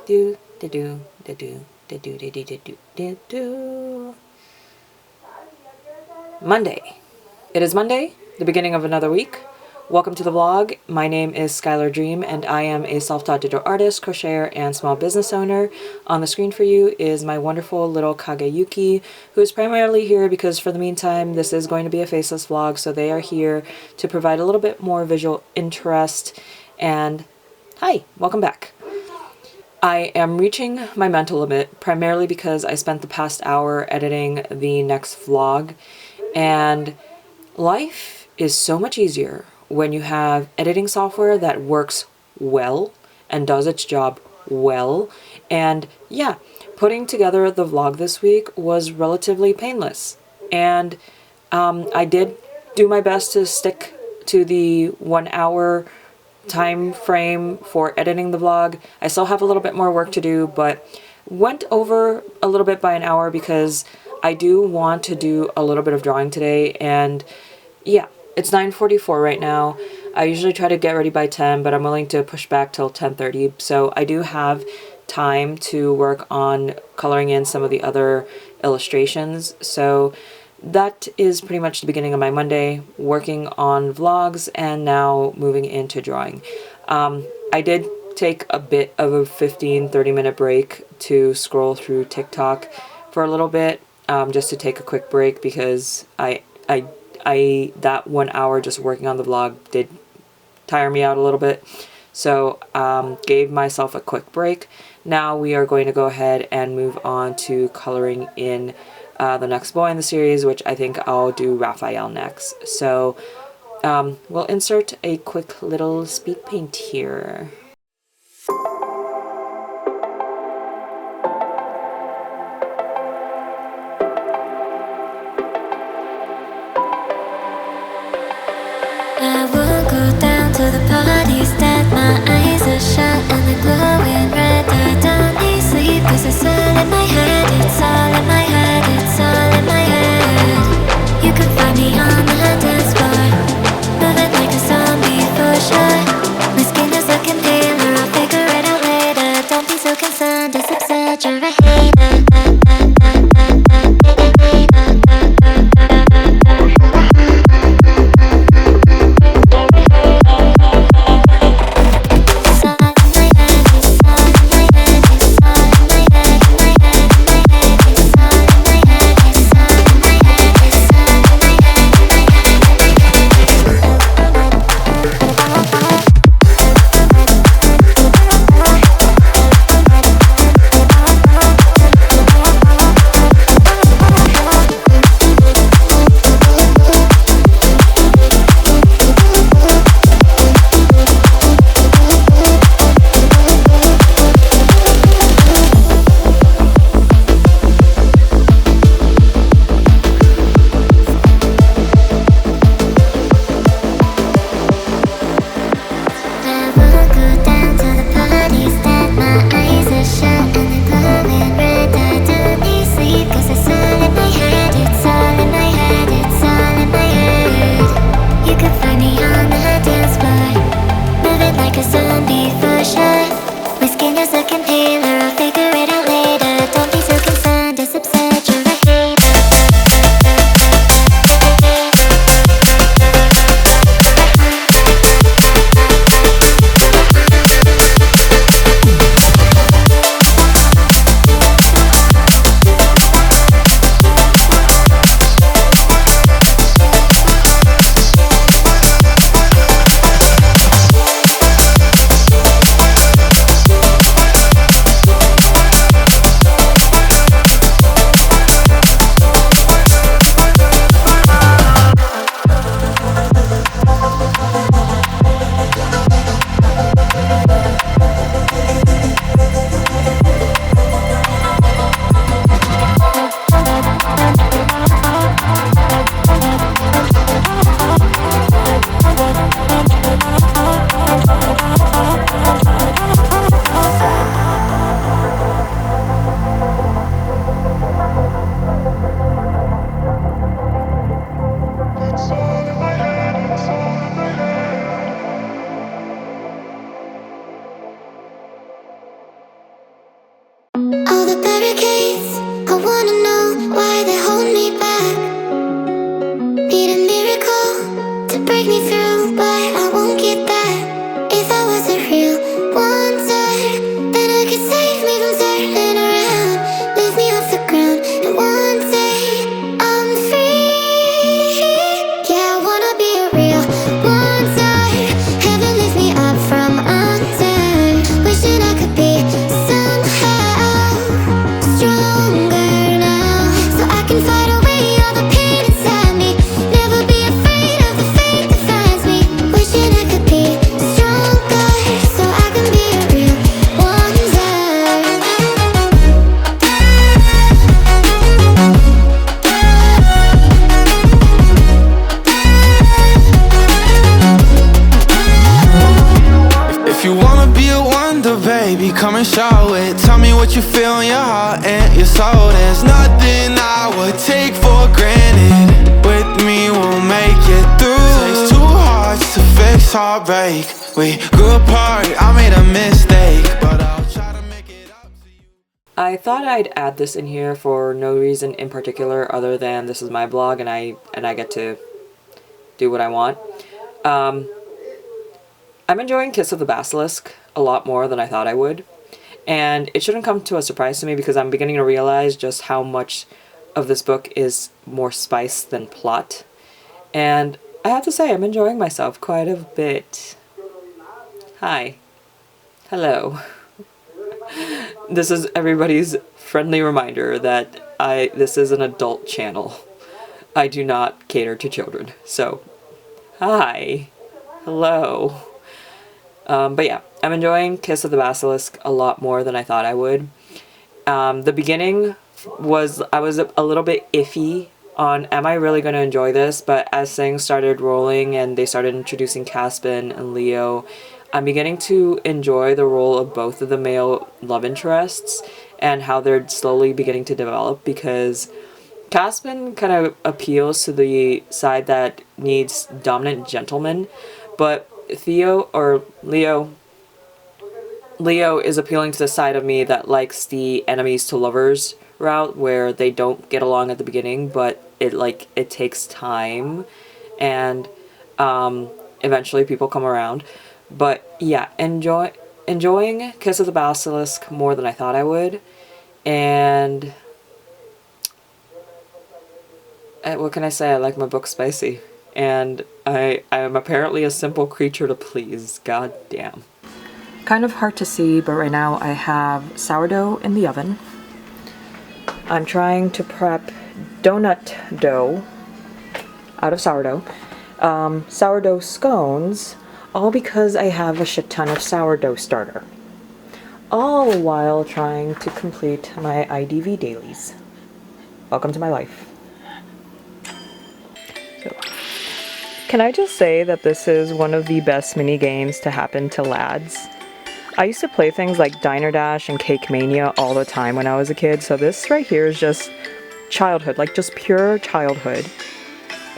Do do do do do do do do do do do do. Monday. It is Monday, the beginning of another week. Welcome to the vlog. My name is Skylar Dream, and I am a self-taught digital artist, crocheter, and small business owner. On the screen for you is my wonderful little Kageyuki, who is primarily here because for the meantime, this is going to be a faceless vlog, so they are here to provide a little bit more visual interest. And hi, welcome back. I am reaching my mental limit primarily because I spent the past hour editing the next vlog, and life is so much easier when you have editing software that works well and does its job well. And yeah, putting together the vlog this week was relatively painless, and I did do my best to stick to the 1 hour time frame for editing the vlog. I still have a little bit more work to do, but went over a little bit by an hour because I do want to do a little bit of drawing today. And yeah, it's 9:44 right now. I usually try to get ready by 10, but I'm willing to push back till 10:30. So I do have time to work on coloring in some of the other illustrations. So that is pretty much the beginning of my Monday, working on vlogs and now moving into drawing. I did take a bit of a 15-30 minute break to scroll through TikTok for a little bit, just to take a quick break because that 1 hour just working on the vlog did tire me out a little bit. So gave myself a quick break. Now we are going to go ahead and move on to coloring in the next boy in the series, which I think I'll do Raphael next. So we'll insert a quick little speed paint here. I will go down to the parties that my eyes are shut and they're glowing red. I don't need sleep 'cause it's all in my head. It's all in my head. It's all in my head. You can find me on the dance floor, moving like a zombie for sure. My skin is looking paler. I'll figure it out later. Don't be so concerned. It's upset. You're a hater. come and show it. Tell me what you feel in your heart and your soul. There's nothing I would take for granted. With me we'll make it through. Takes two hearts to fix heartbreak. We grew apart, I made a mistake, but I'll try to make it up to you. I thought I'd add this in here for no reason in particular other than this is my blog and I get to do what I want. I'm enjoying Kiss of the Basilisk a lot more than I thought I would. And it shouldn't come to a surprise to me because I'm beginning to realize just how much of this book is more spice than plot. And I have to say, I'm enjoying myself quite a bit. Hi. Hello. This is everybody's friendly reminder that this is an adult channel. I do not cater to children. So, hi. Hello. But yeah, I'm enjoying Kiss of the Basilisk a lot more than I thought I would. The beginning I was a little bit iffy on am I really going to enjoy this, but as things started rolling and they started introducing Caspin and Leo, I'm beginning to enjoy the role of both of the male love interests and how they're slowly beginning to develop, because Caspin kind of appeals to the side that needs dominant gentlemen, but Leo is appealing to the side of me that likes the enemies to lovers route, where they don't get along at the beginning, but it takes time, and eventually people come around. But yeah, enjoying Kiss of the Basilisk more than I thought I would, and what can I say? I like my book spicy. And I am apparently a simple creature to please. God damn. Kind of hard to see, but right now I have sourdough in the oven. I'm trying to prep donut dough out of sourdough. Sourdough scones, all because I have a shit ton of sourdough starter. All while trying to complete my IDV dailies. Welcome to my life. Can I just say that this is one of the best mini games to happen to lads? I used to play things like Diner Dash and Cake Mania all the time when I was a kid, so this right here is just childhood, like just pure childhood.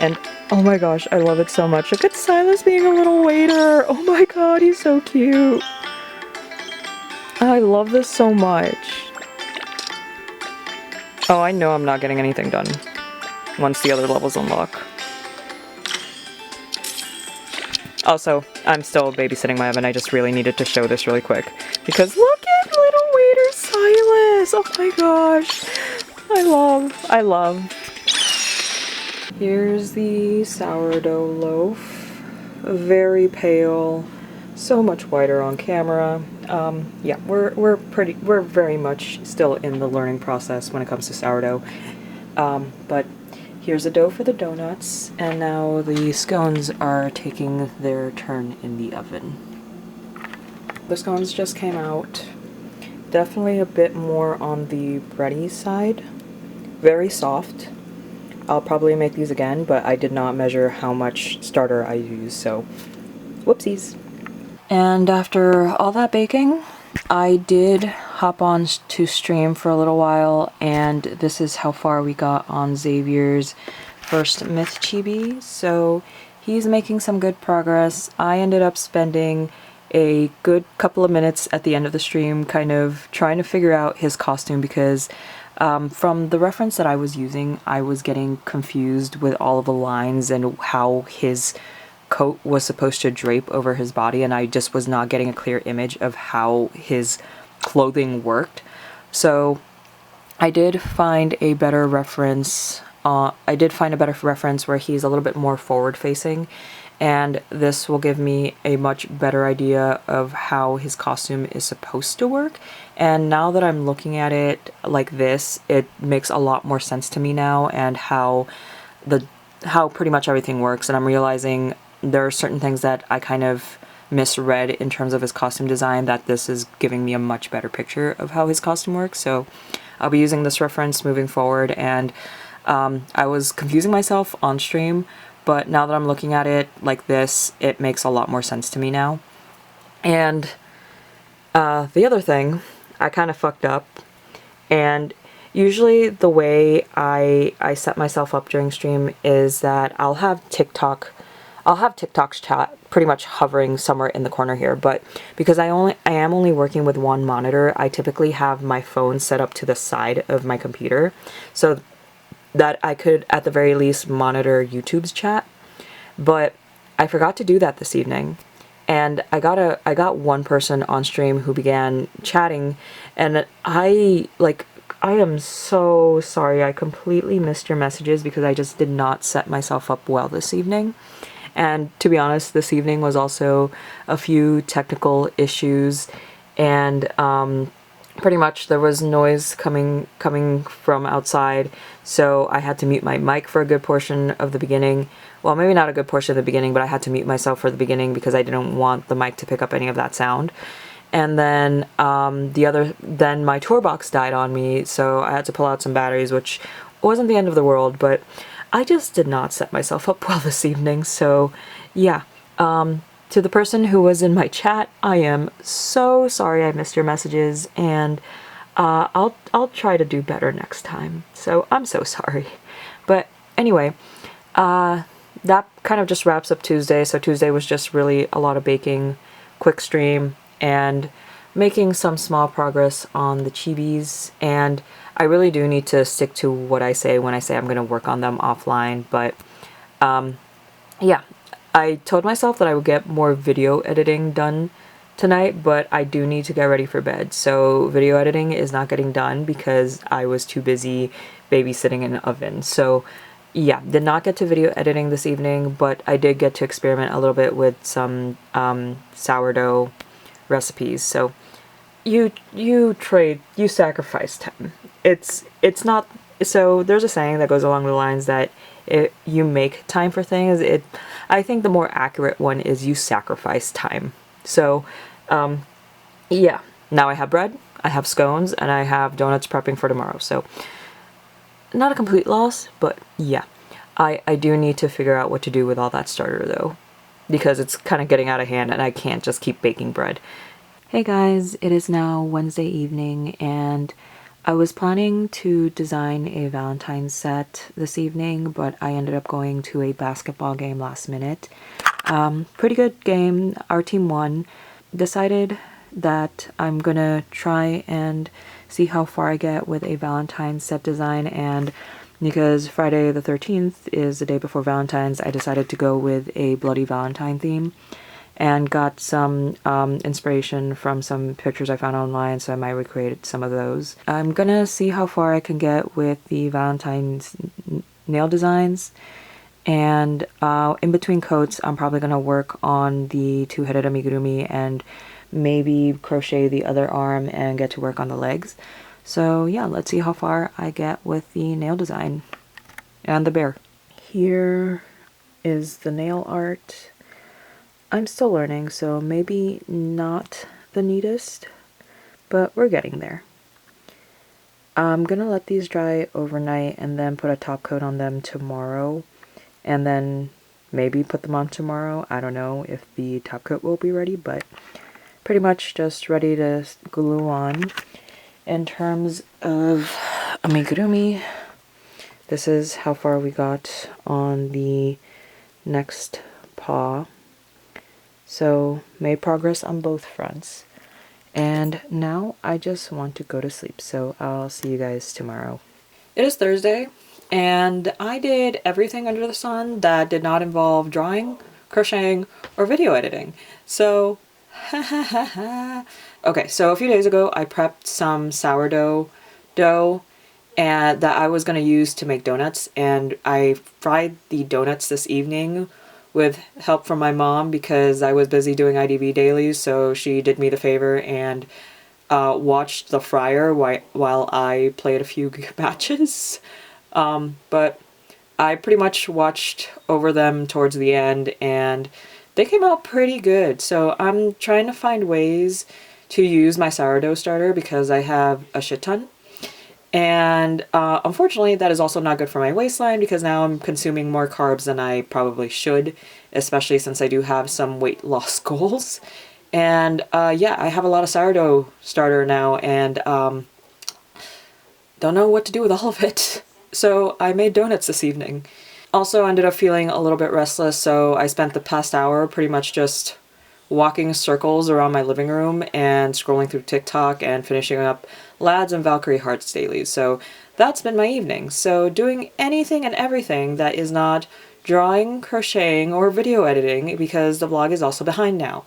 And oh my gosh, I love it so much. Look at Silas being a little waiter. Oh my god, he's so cute. I love this so much. Oh, I know I'm not getting anything done once the other levels unlock. Also, I'm still babysitting my oven. I just really needed to show this really quick. Because look at little waiter Silas! Oh my gosh. I love. Here's the sourdough loaf. Very pale. So much whiter on camera. Yeah, we're very much still in the learning process when it comes to sourdough. But here's the dough for the donuts, and now the scones are taking their turn in the oven. The scones just came out. Definitely a bit more on the bready side. Very soft. I'll probably make these again, but I did not measure how much starter I used, so whoopsies. And after all that baking, I did hop on to stream for a little while, and this is how far we got on Xavier's first myth chibi. So he's making some good progress. I ended up spending a good couple of minutes at the end of the stream kind of trying to figure out his costume, because from the reference that I was using, I was getting confused with all of the lines and how his coat was supposed to drape over his body, and I just was not getting a clear image of how his clothing worked. So I did find a better reference. Where he's a little bit more forward facing, and this will give me a much better idea of how his costume is supposed to work. And now that I'm looking at it like this, it makes a lot more sense to me now, and how pretty much everything works. And I'm realizing there are certain things that I kind of misread in terms of his costume design, that this is giving me a much better picture of how his costume works. So I'll be using this reference moving forward, and I was confusing myself on stream, but now that I'm looking at it like this, it makes a lot more sense to me now. And The other thing, I kind of fucked up, and usually the way I set myself up during stream is that I'll have TikTok's chat pretty much hovering somewhere in the corner here, but because I am only working with one monitor, I typically have my phone set up to the side of my computer so that I could at the very least monitor YouTube's chat. But I forgot to do that this evening. And I got one person on stream who began chatting, and I am so sorry. I completely missed your messages because I just did not set myself up well this evening. And to be honest, this evening was also a few technical issues, and pretty much there was noise coming from outside, so I had to mute my mic for a good portion of the beginning. Well, maybe not a good portion of the beginning, but I had to mute myself for the beginning because I didn't want the mic to pick up any of that sound. And then then my tour box died on me, so I had to pull out some batteries, which wasn't the end of the world, but I just did not set myself up well this evening. So yeah, to the person who was in my chat, I am so sorry I missed your messages, and I'll try to do better next time. So I'm so sorry. But anyway, that kind of just wraps up Tuesday. So Tuesday was just really a lot of baking, quick stream, and making some small progress on the chibis. And I really do need to stick to what I say when I say I'm going to work on them offline. But yeah, I told myself that I would get more video editing done tonight, but I do need to get ready for bed. So video editing is not getting done because I was too busy babysitting in an oven. So yeah, did not get to video editing this evening, but I did get to experiment a little bit with some sourdough recipes. So you sacrifice time. It's not, so there's a saying that goes along the lines that you make time for things. I think the more accurate one is you sacrifice time. So yeah, now I have bread, I have scones, and I have donuts prepping for tomorrow. So not a complete loss, but yeah, I do need to figure out what to do with all that starter though, because it's kind of getting out of hand and I can't just keep baking bread. Hey guys, it is now Wednesday evening, and I was planning to design a Valentine's set this evening, but I ended up going to a basketball game last minute. Pretty good game. Our team won. Decided that I'm gonna try and see how far I get with a Valentine's set design, and because Friday the 13th is the day before Valentine's, I decided to go with a Bloody Valentine theme, and got some inspiration from some pictures I found online, so I might recreate some of those. I'm gonna see how far I can get with the Valentine's nail designs, and in between coats I'm probably gonna work on the two-headed amigurumi and maybe crochet the other arm and get to work on the legs. So yeah, let's see how far I get with the nail design and the bear. Here is the nail art. I'm still learning, so maybe not the neatest, but we're getting there. I'm gonna let these dry overnight and then put a top coat on them tomorrow, and then maybe put them on tomorrow. I don't know if the top coat will be ready, but pretty much just ready to glue on. In terms of amigurumi, this is how far we got on the next paw. So made progress on both fronts. And now I just want to go to sleep, so I'll see you guys tomorrow. It is Thursday, and I did everything under the sun that did not involve drawing, crocheting, or video editing. So okay, so a few days ago I prepped some sourdough dough and that I was going to use to make donuts, and I fried the donuts this evening with help from my mom because I was busy doing IDV dailies, so she did me the favor and watched the fryer while I played a few matches. But I pretty much watched over them towards the end, and they came out pretty good. So I'm trying to find ways to use my sourdough starter because I have a shit ton. And unfortunately, that is also not good for my waistline because now I'm consuming more carbs than I probably should, especially since I do have some weight loss goals. And yeah, I have a lot of sourdough starter now, and don't know what to do with all of it. So I made donuts this evening. Also ended up feeling a little bit restless, so I spent the past hour pretty much just walking circles around my living room and scrolling through TikTok and finishing up Lads and Valkyrie Hearts dailies. So that's been my evening. So doing anything and everything that is not drawing, crocheting, or video editing, because the vlog is also behind now.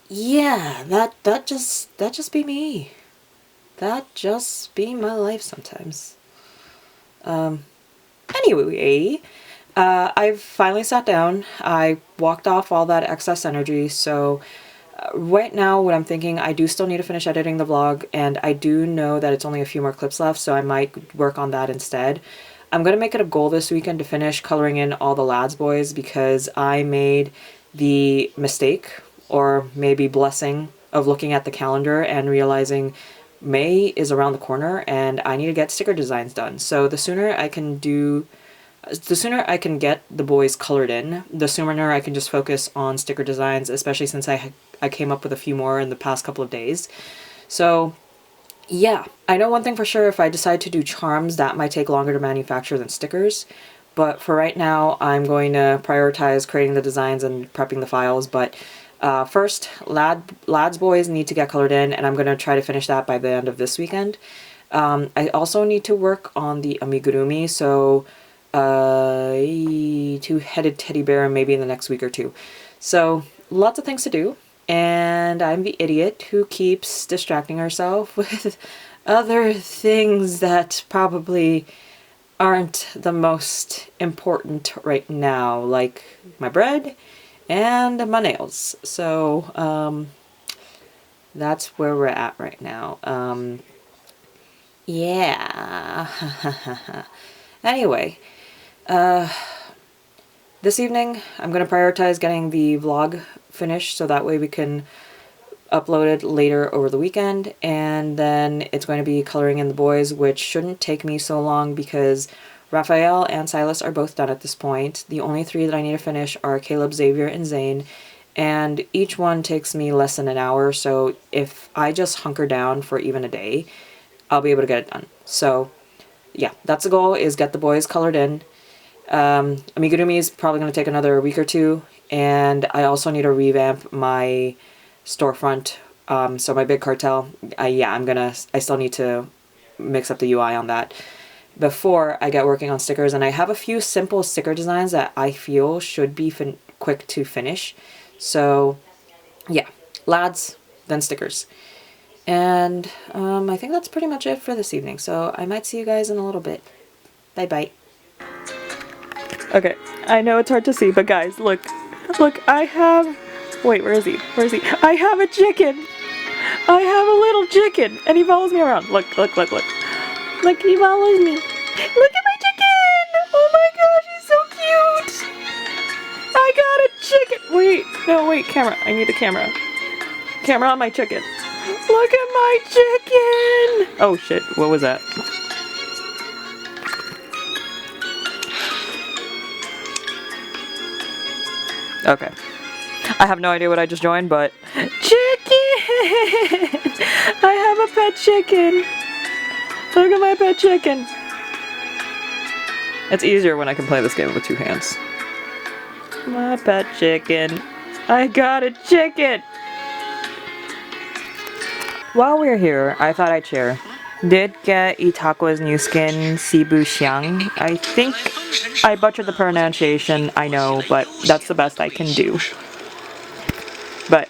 Yeah, that just be me. That just be my life sometimes. Anyway, I've finally sat down. I walked off all that excess energy, so right now what I'm thinking, I do still need to finish editing the vlog, and I do know that it's only a few more clips left, so I might work on that instead. I'm going to make it a goal this weekend to finish coloring in all the Lads boys, because I made the mistake, or maybe blessing, of looking at the calendar and realizing May is around the corner and I need to get sticker designs done. So the sooner I can get the boys colored in, the sooner I can just focus on sticker designs, especially since I came up with a few more in the past couple of days. So yeah, I know one thing for sure, if I decide to do charms, that might take longer to manufacture than stickers. But for right now, I'm going to prioritize creating the designs and prepping the files. But first, Lads boys need to get colored in, and I'm going to try to finish that by the end of this weekend. I also need to work on the amigurumi, so two-headed teddy bear maybe in the next week or two. So lots of things to do, and I'm the idiot who keeps distracting herself with other things that probably aren't the most important right now, like my bread and my nails. So that's where we're at right now. Yeah. Anyway, this evening I'm going to prioritize getting the vlog finished, so that way we can upload it later over the weekend, and then it's going to be coloring in the boys, which shouldn't take me so long because Raphael and Silas are both done at this point. The only three that I need to finish are Caleb, Xavier, and Zane, and each one takes me less than an hour, so if I just hunker down for even a day, I'll be able to get it done. So yeah, that's the goal, is get the boys colored in. Amigurumi is probably going to take another week or two, and I also need to revamp my storefront. So my BigCartel, I still need to mix up the UI on that before I get working on stickers. And I have a few simple sticker designs that I feel should be quick to finish. So yeah, Lads, then stickers. And I think that's pretty much it for this evening. So I might see you guys in a little bit. Bye bye. Okay, I know it's hard to see, but guys, look, I have, wait, where is he? I have a chicken. I have a little chicken, and he follows me around. Look, he follows me. Look at my chicken! Oh my gosh, he's so cute! I got a chicken! Wait, camera, I need a camera. Camera on my chicken. Look at my chicken! Oh shit, what was that? Okay. I have no idea what I just joined, but chicken! I have a pet chicken. Look at my pet chicken. It's easier when I can play this game with two hands. My pet chicken. I got a chicken! While we're here, I thought I'd share. Did get Itaqua's new skin, Cebu Xiang. I think I butchered the pronunciation, I know, but that's the best I can do. But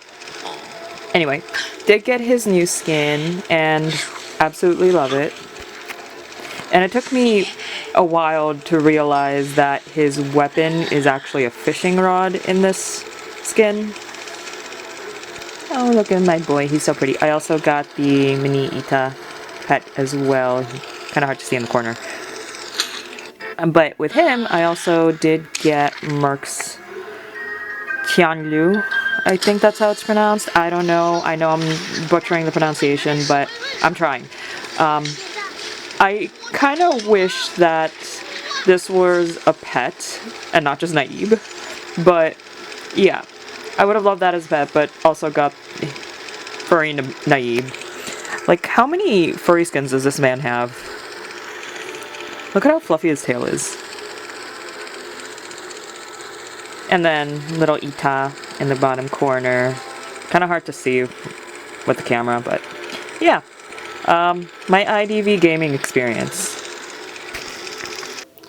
anyway, did get his new skin and absolutely love it. And it took me a while to realize that his weapon is actually a fishing rod in this skin. Oh, look at my boy, he's so pretty. I also got the mini Ita pet as well. Kind of hard to see in the corner. But with him, I also did get Merc's Tianlu. I think that's how it's pronounced. I don't know. I know I'm butchering the pronunciation, but I'm trying. I kind of wish that this was a pet and not just Naib. But yeah, I would have loved that as a pet, but also got furry naive. Like, how many furry skins does this man have? Look at how fluffy his tail is. And then little Ita in the bottom corner. Kind of hard to see with the camera, but yeah. My IDV gaming experience.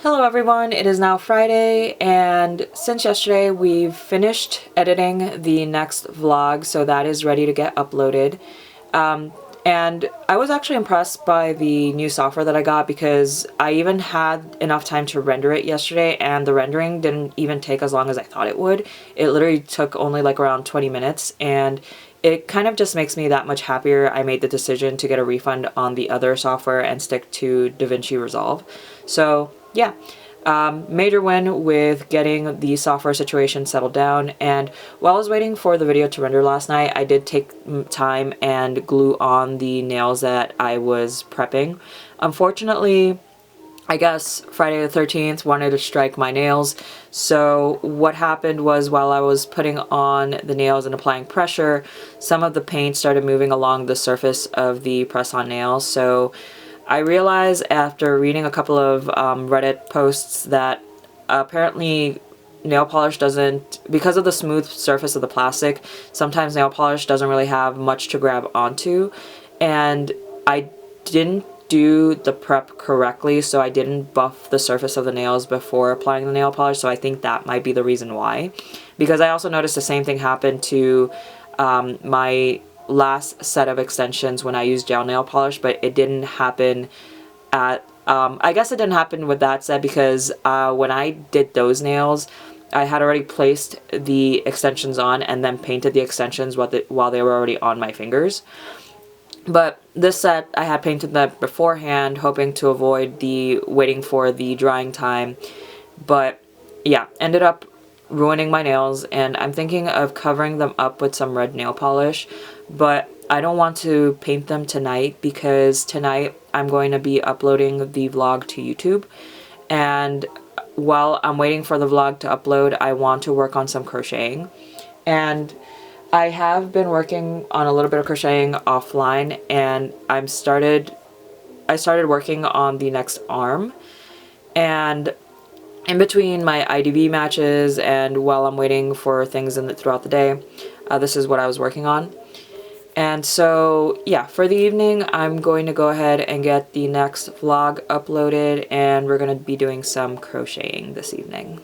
Hello everyone, it is now Friday, and since yesterday we've finished editing the next vlog, so that is ready to get uploaded. And I was actually impressed by the new software that I got because I even had enough time to render it yesterday, and the rendering didn't even take as long as I thought it would. It literally took only like around 20 minutes, and it kind of just makes me that much happier I made the decision to get a refund on the other software and stick to DaVinci Resolve. So yeah, major win with getting the software situation settled down. And while I was waiting for the video to render last night, I did take time and glue on the nails that I was prepping. Unfortunately, I guess Friday the 13th wanted to strike my nails. So what happened was, while I was putting on the nails and applying pressure, some of the paint started moving along the surface of the press-on nails. So I realized after reading a couple of Reddit posts that apparently nail polish doesn't, because of the smooth surface of the plastic, sometimes nail polish doesn't really have much to grab onto. And I didn't do the prep correctly, so I didn't buff the surface of the nails before applying the nail polish, so I think that might be the reason why. Because I also noticed the same thing happened to my last set of extensions when I used gel nail polish, but it didn't happen at, I guess it didn't happen with that set because when I did those nails, I had already placed the extensions on and then painted the extensions while they were already on my fingers. But this set, I had painted them beforehand, hoping to avoid the waiting for the drying time. But yeah, ended up ruining my nails, and I'm thinking of covering them up with some red nail polish. But I don't want to paint them tonight because tonight I'm going to be uploading the vlog to YouTube. And while I'm waiting for the vlog to upload, I want to work on some crocheting. And I have been working on a little bit of crocheting offline, and I started working on the next arm. And in between my IDV matches and while I'm waiting for things throughout the day, this is what I was working on. And so yeah, for the evening I'm going to go ahead and get the next vlog uploaded, and we're going to be doing some crocheting this evening.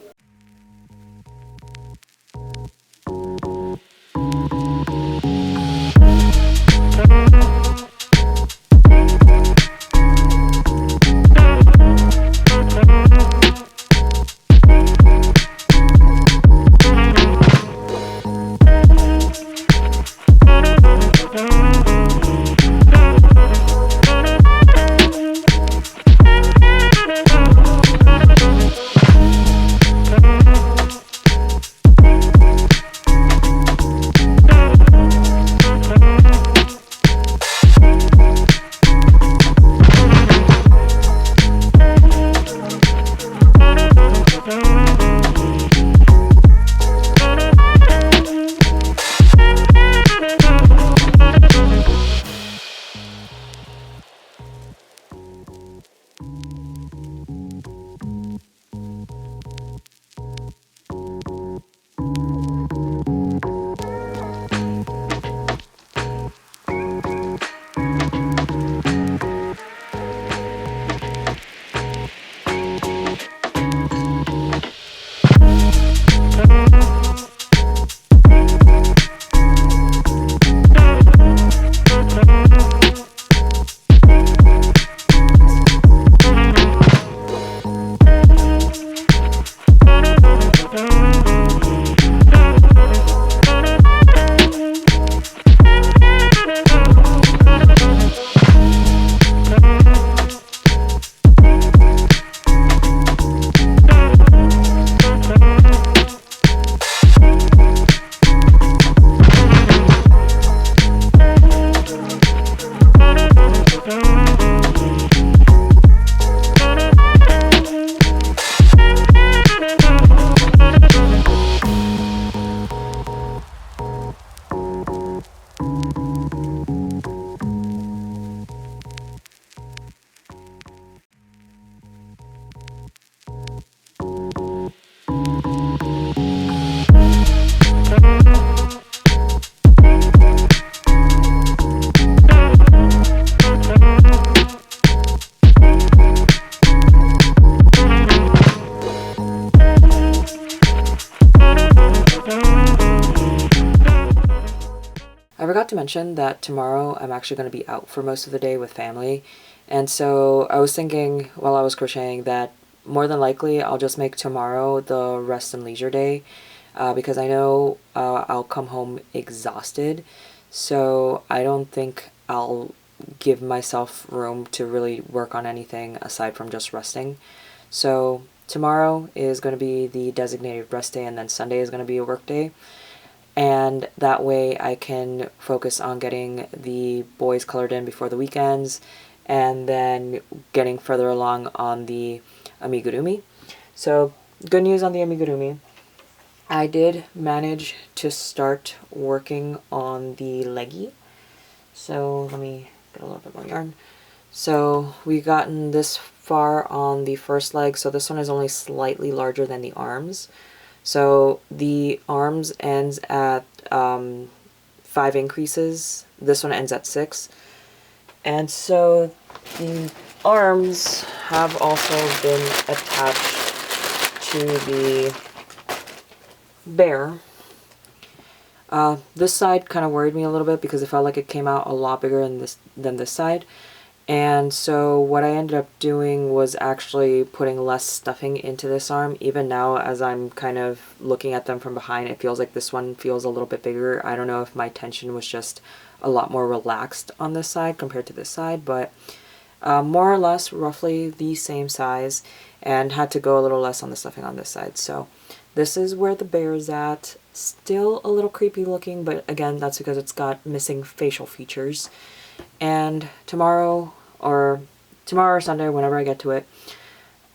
I forgot to mention that tomorrow I'm actually going to be out for most of the day with family. And so I was thinking while I was crocheting that more than likely I'll just make tomorrow the rest and leisure day because I know I'll come home exhausted. So I don't think I'll give myself room to really work on anything aside from just resting. So tomorrow is going to be the designated rest day, and then Sunday is going to be a work day. And that way I can focus on getting the boys colored in before the weekends and then getting further along on the amigurumi. So good news on the amigurumi. I did manage to start working on the leggy. So let me get a little bit more yarn. So we've gotten this far on the first leg. So this one is only slightly larger than the arms. So the arms ends at 5 increases. This one ends at 6. And so the arms have also been attached to the bear. This side kind of worried me a little bit because it felt like it came out a lot bigger than this side. And so what I ended up doing was actually putting less stuffing into this arm. Even now, as I'm kind of looking at them from behind, it feels like this one feels a little bit bigger. I don't know if my tension was just a lot more relaxed on this side compared to this side, but more or less roughly the same size, and had to go a little less on the stuffing on this side. So this is where the bear is at. Still a little creepy looking, but again, that's because it's got missing facial features. And tomorrow or Sunday, whenever I get to it,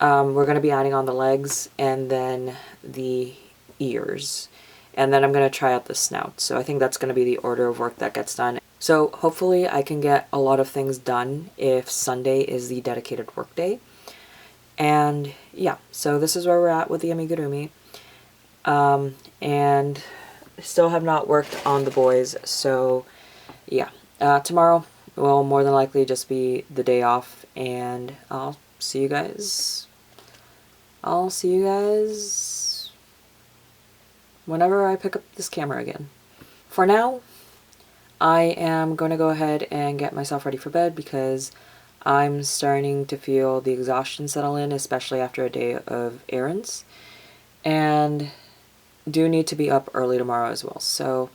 we're going to be adding on the legs and then the ears. And then I'm going to try out the snout. So I think that's going to be the order of work that gets done. So hopefully I can get a lot of things done if Sunday is the dedicated work day. And yeah, so this is where we're at with the amigurumi. And still have not worked on the boys. So yeah, tomorrow will more than likely just be the day off, and I'll see you guys whenever I pick up this camera again. For now, I am going to go ahead and get myself ready for bed because I'm starting to feel the exhaustion settle in, especially after a day of errands, and do need to be up early tomorrow as well. So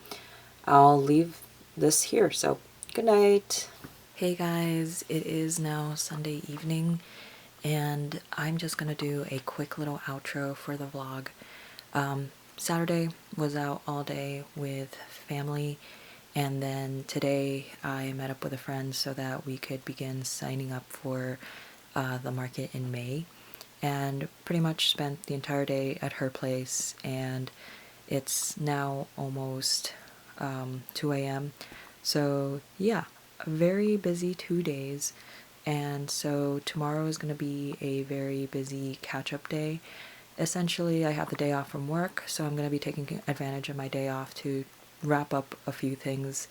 I'll leave this here. So good night. Hey guys, it is now Sunday evening, and I'm just gonna do a quick little outro for the vlog. Saturday was out all day with family, and then today I met up with a friend so that we could begin signing up for the market in May, and pretty much spent the entire day at her place, and it's now almost 2 a.m. So yeah, a very busy 2 days, and so tomorrow is going to be a very busy catch-up day. Essentially, I have the day off from work, so I'm going to be taking advantage of my day off to wrap up a few things.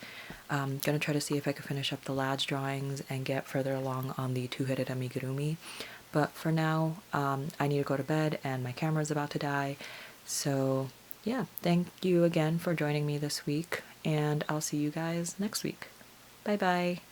I'm going to try to see if I can finish up the lads drawings and get further along on the two-headed amigurumi. But for now, I need to go to bed and my camera's about to die. So yeah, thank you again for joining me this week, and I'll see you guys next week. Bye bye.